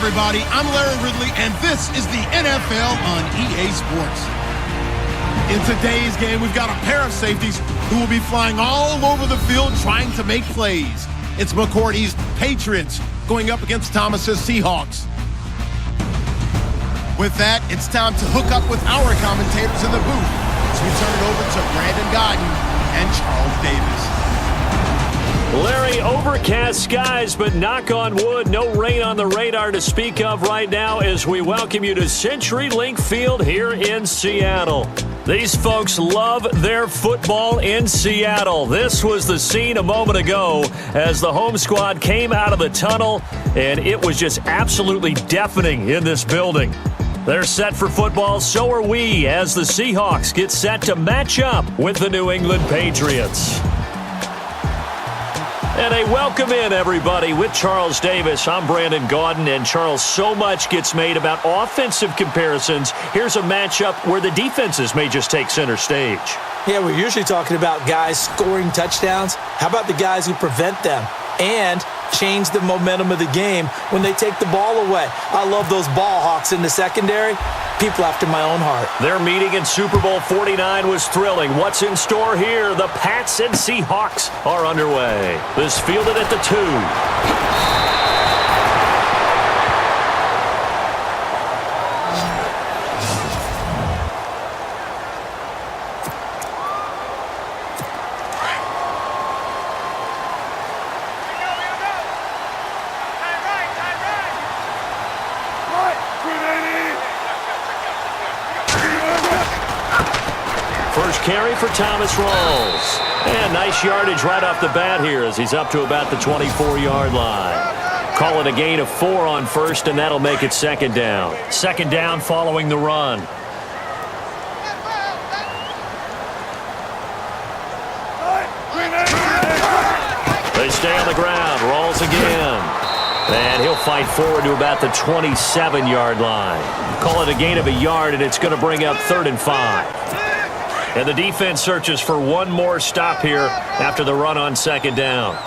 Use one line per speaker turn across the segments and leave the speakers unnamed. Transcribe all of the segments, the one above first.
everybody. I'm Larry Ridley, and this is the NFL on EA Sports. In today's game, we've got a pair of safeties who will be flying all over the field trying to make plays. It's McCourty's Patriots going up against Thomas's Seahawks. With that, it's time to hook up with our commentators in the booth as we turn it over to Brandon Godden and Charles Davis.
Larry, overcast skies, but knock on wood, no rain on the radar to speak of right now as we welcome you to CenturyLink Field here in Seattle. These folks love their football in Seattle. This was the scene a moment ago as the home squad came out of the tunnel, and it was just absolutely deafening in this building. They're set for football, so are we, as the Seahawks get set to match up with the New England Patriots. And a welcome in, everybody, with Charles Davis. I'm Brandon Gaudin, and Charles, so much gets made about offensive comparisons. Here's a matchup where the defenses may just take center stage.
Yeah, we're usually talking about guys scoring touchdowns. How about the guys who prevent them and change the momentum of the game when they take the ball away? I love those ball hawks in the secondary. People after my own heart.
Their meeting in Super Bowl 49 was thrilling. What's in store here? The Pats and Seahawks are underway. This fielded at the 2. First carry for Thomas Rawls. And nice yardage right off the bat here as he's up to about the 24-yard line. Call it a gain of 4 on first, and that'll make it second down. Second down following the run. They stay on the ground. Rawls again. And he'll fight forward to about the 27-yard line. Call it a gain of a yard, and it's going to bring up 3rd and 5. And the defense searches for one more stop here after the run on second down.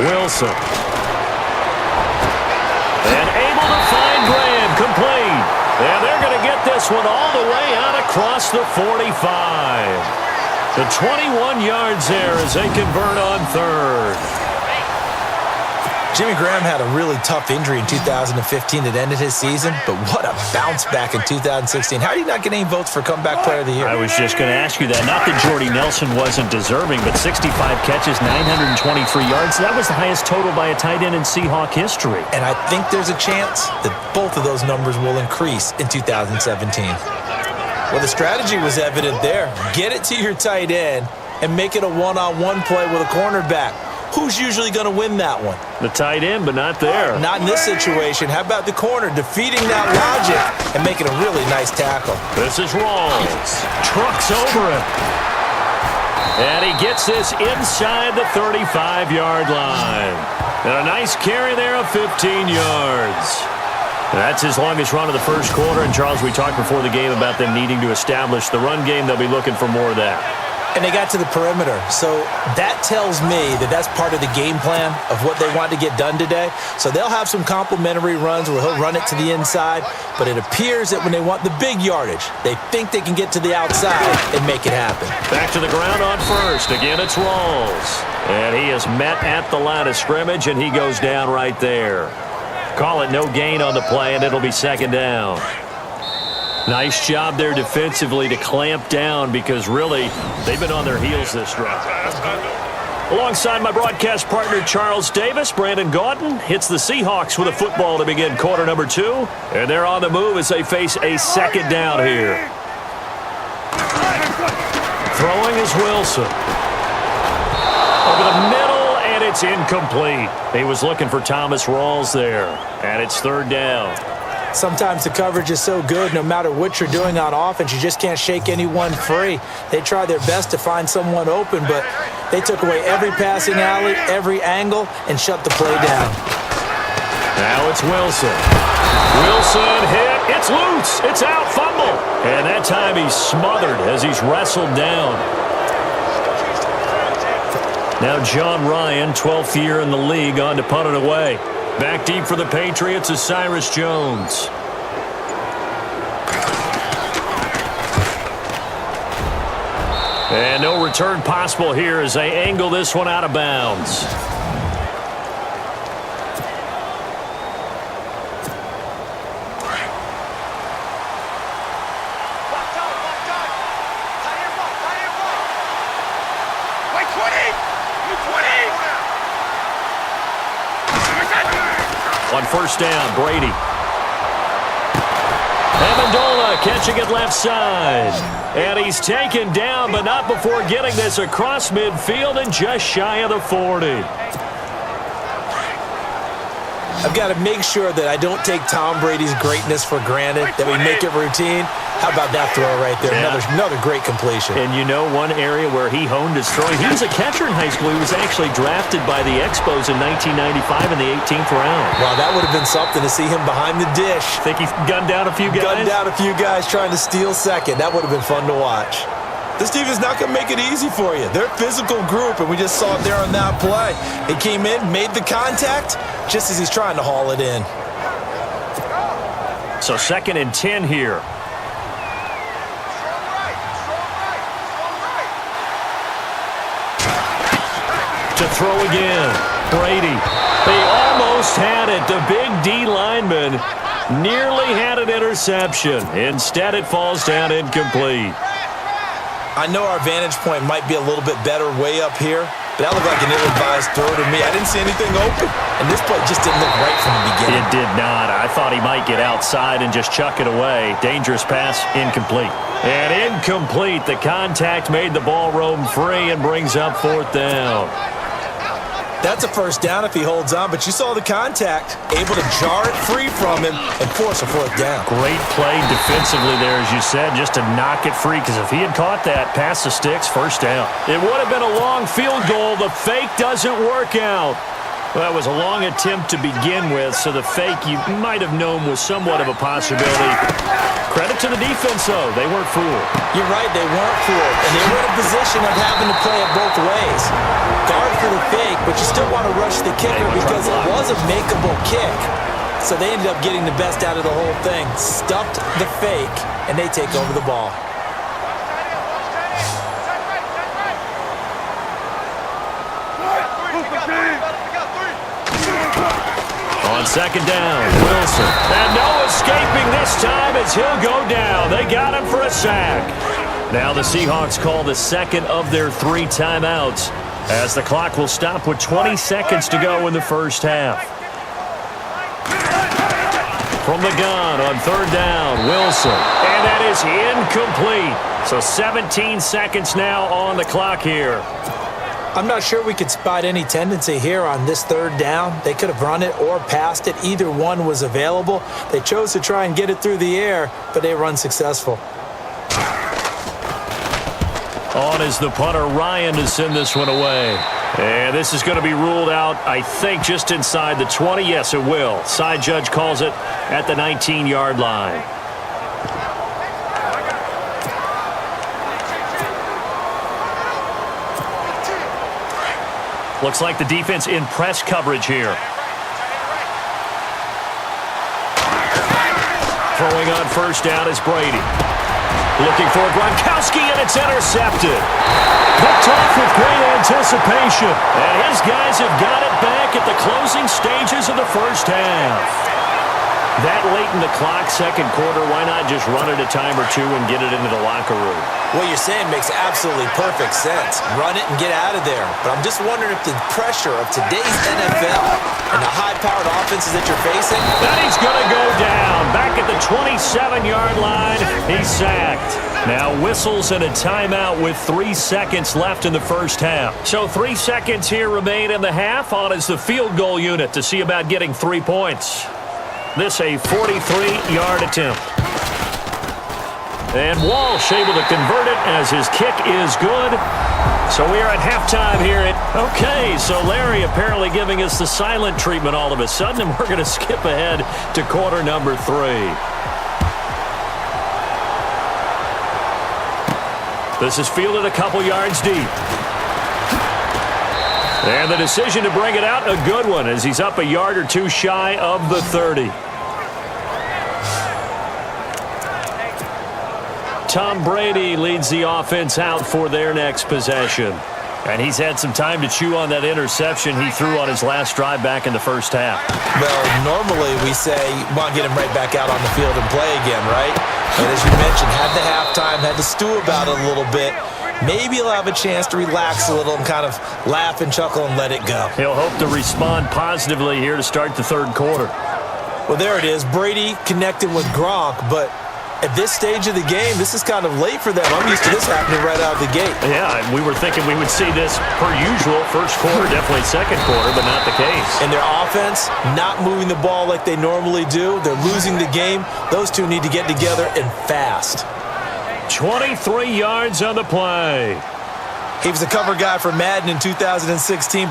Wilson. And able to find Graham, complete. And they're going to get this one all the way out across the 45. The 21 yards there as they convert on 3rd.
Jimmy Graham had a really tough injury in 2015 that ended his season, but what a bounce back in 2016. How do you not get any votes for Comeback Player of the Year?
I was just going to ask you that. Not that Jordy Nelson wasn't deserving, but 65 catches, 923 yards. That was the highest total by a tight end in Seahawk history.
And I think there's a chance that both of those numbers will increase in 2017. Well, the strategy was evident there. Get it to your tight end and make it a one-on-one play with a cornerback. Who's usually going to win that one?
The tight end, but not there.
Not in this situation. How about the corner defeating that logic and making a really nice tackle?
This is Rawls. Trucks over it. And he gets this inside the 35-yard line. And a nice carry there of 15 yards. That's his longest run of the first quarter. And, Charles, we talked before the game about them needing to establish the run game. They'll be looking for more of that.
And they got to the perimeter. So that tells me that that's part of the game plan of what they want to get done today. So they'll have some complimentary runs where he'll run it to the inside. But it appears that when they want the big yardage, they think they can get to the outside and make it happen.
Back to the ground on first. Again, it's Rawls. And he is met at the line of scrimmage, and he goes down right there. Call it no gain on the play, and it'll be second down. Nice job there defensively to clamp down because really they've been on their heels this drive. Alongside my broadcast partner Charles Davis, Brandon Gaudin hits the Seahawks with a football to begin quarter number 2. And they're on the move as they face a second down here. Throwing is Wilson. Over the middle, and it's incomplete. He was looking for Thomas Rawls there. And it's 3rd down.
Sometimes the coverage is so good, no matter what you're doing on offense, you just can't shake anyone free. They try their best to find someone open, but they took away every passing alley, every angle, and shut the play down.
Now it's Wilson. Wilson hit. It's loose. It's out. Fumble. And that time he's smothered as he's wrestled down. Now John Ryan, 12th year in the league, on to punt it away. Back deep for the Patriots is Cyrus Jones. And no return possible here as they angle this one out of bounds. On first down, Brady. Amendola catching it left side. And he's taken down, but not before getting this across midfield and just shy of the 40.
I've got to make sure that I don't take Tom Brady's greatness for granted, that we make it routine. How about that throw right there?
Yeah.
Another great completion.
And you know one area where he honed his throwing? He was a catcher in high school. He was actually drafted by the Expos in 1995 in the 18th round.
Wow, that would have been something to see him behind the dish.
Think he gunned down a few guys?
Gunned down a few guys trying to steal second. That would have been fun to watch. This team is not going to make it easy for you. They're a physical group, and we just saw it there on that play. He came in, made the contact, just as he's trying to haul it in.
So 2nd and 10 here. To throw again. Brady. They almost had it. The big D lineman nearly had an interception. Instead, it falls down incomplete.
I know our vantage point might be a little bit better way up here, but that looked like an ill-advised throw to me. I didn't see anything open, and this play just didn't look right from the beginning.
It did not. I thought he might get outside and just chuck it away. Dangerous pass, incomplete. And incomplete. The contact made the ball roam free and brings up 4th down.
That's a first down if he holds on, but you saw the contact, able to jar it free from him and force a 4th down.
Great play defensively there, as you said, just to knock it free, because if he had caught that, past the sticks, 1st down. It would have been a long field goal. The fake doesn't work out. Well, that was a long attempt to begin with, so the fake you might have known was somewhat of a possibility. Credit to the defense, though. They weren't fooled.
You're right, they weren't fooled, and they were in a position of having to play it both ways. Guard for the fake, but you still want to rush the kicker because it was a makeable kick. So they ended up getting the best out of the whole thing. Stuffed the fake, and they take over the ball.
On 2nd down, Wilson. And no escaping this time as he'll go down. They got him for a sack. Now the Seahawks call the 2nd of their 3 timeouts, as the clock will stop with 20 seconds to go in the first half. From the gun on 3rd down, Wilson. And that is incomplete. So 17 seconds now on the clock here.
I'm not sure we could spot any tendency here on this 3rd down. They could have run it or passed it. Either one was available. They chose to try and get it through the air, but they were unsuccessful.
On is the punter, Ryan, to send this one away. And this is going to be ruled out, I think, just inside the 20. Yes, it will. Side judge calls it at the 19-yard line. Looks like the defense in press coverage here. Throwing on 1st down is Brady. Looking for Gronkowski, and it's intercepted. Picked off with great anticipation. And his guys have got it back at the closing stages of the first half. That late in the clock, 2nd quarter, why not just run it a time or two and get it into the locker room?
What you're saying makes absolutely perfect sense. Run it and get out of there. But I'm just wondering if the pressure of today's NFL and the high-powered offenses that you're facing.
That he's going to go down. Back at the 27-yard line, he's sacked. Now whistles and a timeout with 3 seconds left in the first half. So 3 seconds here remain in the half. On is the field goal unit to see about getting 3 points. This a 43-yard attempt. And Walsh able to convert it as his kick is good. So we are at halftime here okay, so Larry apparently giving us the silent treatment all of a sudden, and we're going to skip ahead to quarter number 3. This is fielded a couple yards deep. And the decision to bring it out, a good one, as he's up a yard or two shy of the 30. Tom Brady leads the offense out for their next possession. And he's had some time to chew on that interception he threw on his last drive back in the first half.
Well, normally we say, well, get him right back out on the field and play again, right? And as you mentioned, had the halftime, had to stew about it a little bit. Maybe he'll have a chance to relax a little and kind of laugh and chuckle and let it go.
He'll hope to respond positively here to start the third quarter.
Well, there it is. Brady connected with Gronk, but at this stage of the game, this is kind of late for them. I'm used to this happening right out of the gate.
Yeah, we were thinking we would see this per usual. First quarter, definitely second quarter, but not the case.
And their offense not moving the ball like they normally do. They're losing the game. Those two need to get together and fast.
23 yards on the play.
He was a cover guy for Madden in 2016,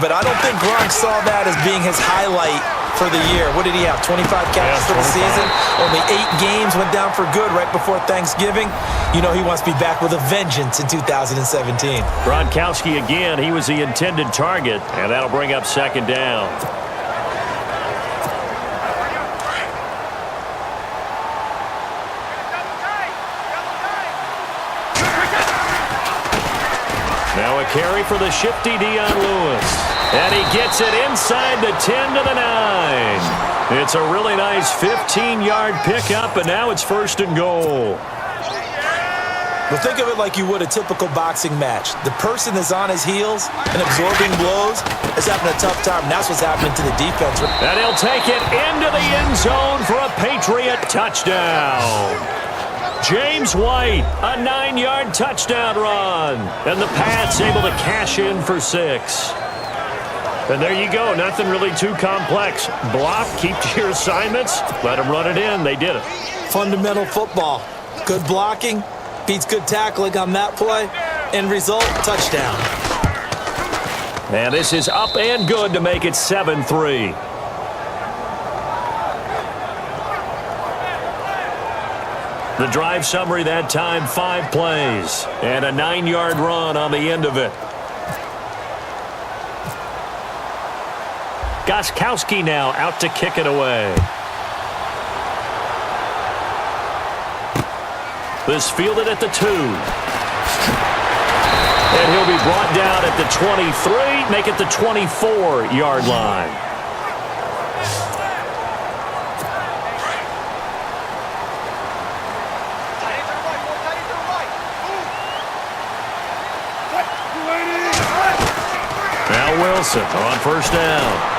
but I don't think Gronk saw that as being his highlight for the year. What did he have, 25 catches for the season? Only 8 games, went down for good right before Thanksgiving. You know he wants to be back with a vengeance in 2017.
Gronkowski again, he was the intended target, and that'll bring up second down. Now a carry for the shifty Dion Lewis. And he gets it inside the 10 to the 9. It's a really nice 15-yard pickup, and now it's first and goal.
Well, think of it like you would a typical boxing match. The person is on his heels and absorbing blows is having a tough time. And that's what's happening to the defense.
And he'll take it into the end zone for a Patriot touchdown. James White, a 9-yard touchdown run. And the Pats able to cash in for 6. And there you go. Nothing really too complex. Block, keep to your assignments, let them run it in. They did it.
Fundamental football. Good blocking, beats good tackling on that play. End result, touchdown.
And this is up and good to make it 7-3. The drive summary that time, 5 plays. And a 9-yard run on the end of it. Gronkowski now out to kick it away. This fielded at the 2. And he'll be brought down at the 23, make it the 24-yard line. Now Wilson on first down.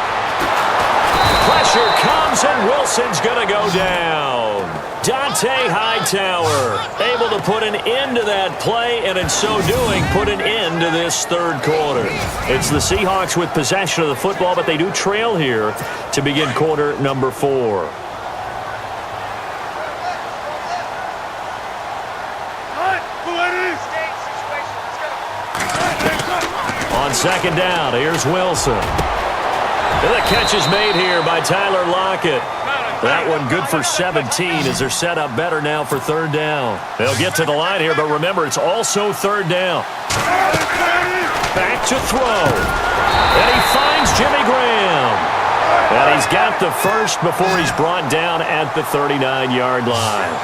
Pressure comes, and Wilson's going to go down. Dante Hightower able to put an end to that play, and in so doing, put an end to this third quarter. It's the Seahawks with possession of the football, but they do trail here to begin quarter number 4. On second down, here's Wilson. And the catch is made here by Tyler Lockett. That one good for 17 as they're set up better now for third down. They'll get to the line here, but remember, it's also third down. Back to throw. And he finds Jimmy Graham. And he's got the first before he's brought down at the 39-yard line.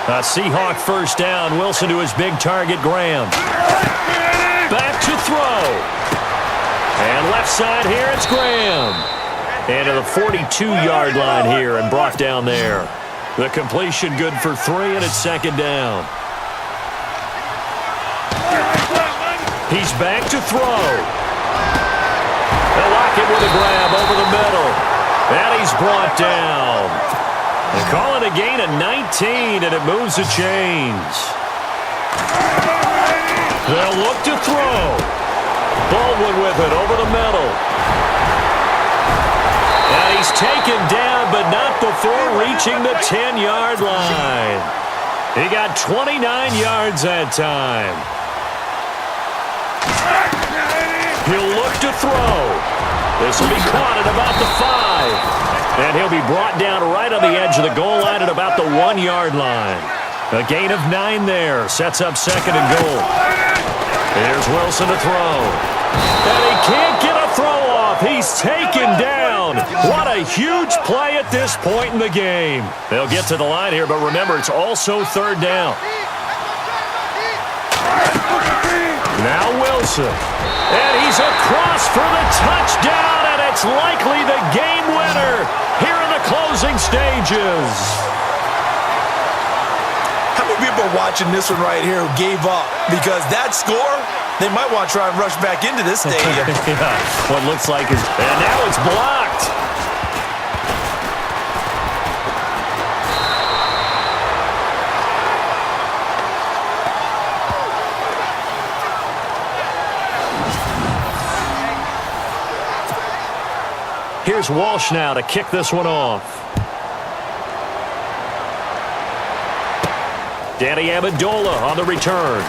A Seahawk first down. Wilson to his big target, Graham. Back to throw. And left side here, it's Graham. And to the 42-yard line here and brought down there. The completion good for 3, and it's second down. He's back to throw. They'll lock it with a grab over the middle. And he's brought down. They call it a gain of 19, and it moves the chains. They'll look to throw. Baldwin with it over the middle. And he's taken down, but not before reaching the 10-yard line. He got 29 yards that time. He'll look to throw. This will be caught at about the 5. And he'll be brought down right on the edge of the goal line at about the 1-yard line. A gain of 9 there. Sets up second and goal. Here's Wilson to throw. And he can't get a throw off. He's taken down. What a huge play at this point in the game. They'll get to the line here, but remember, it's also third down. Now Wilson. And he's across for the touchdown, and it's likely the game winner here in the closing stages.
How many people are watching this one right here who gave up? Because that score, they might want to try and rush back into this stadium.
Yeah, what looks like is... And now it's blocked. Here's Walsh now to kick this one off. Danny Amendola on the return.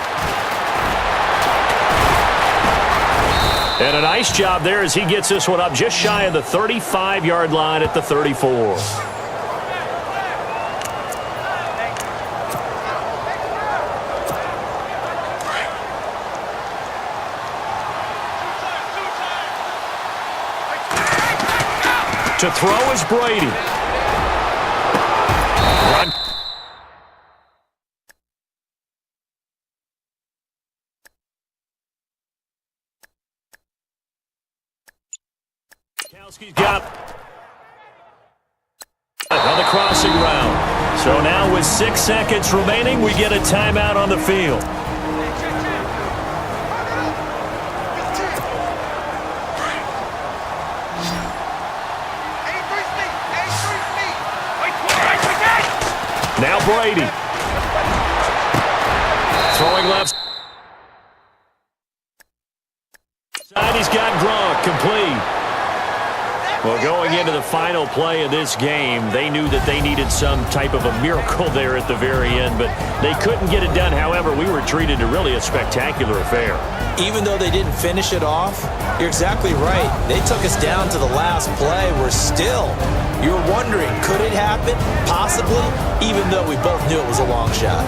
And a nice job there as he gets this one up just shy of the 35-yard line at the 34. To throw is Brady. Run. Kowski's got on the crossing route. So now with 6 seconds remaining, we get a timeout on the field. Now Brady. Throwing left. Side, he's got Gronk, complete. Well, going into the final play of this game, they knew that they needed some type of a miracle there at the very end, but they couldn't get it done. However, we were treated to really a spectacular affair. Even though they didn't finish it off, you're exactly right. They took us down to the last play. We're still, you're wondering, could it happen? Possibly, even though we both knew it was a long shot.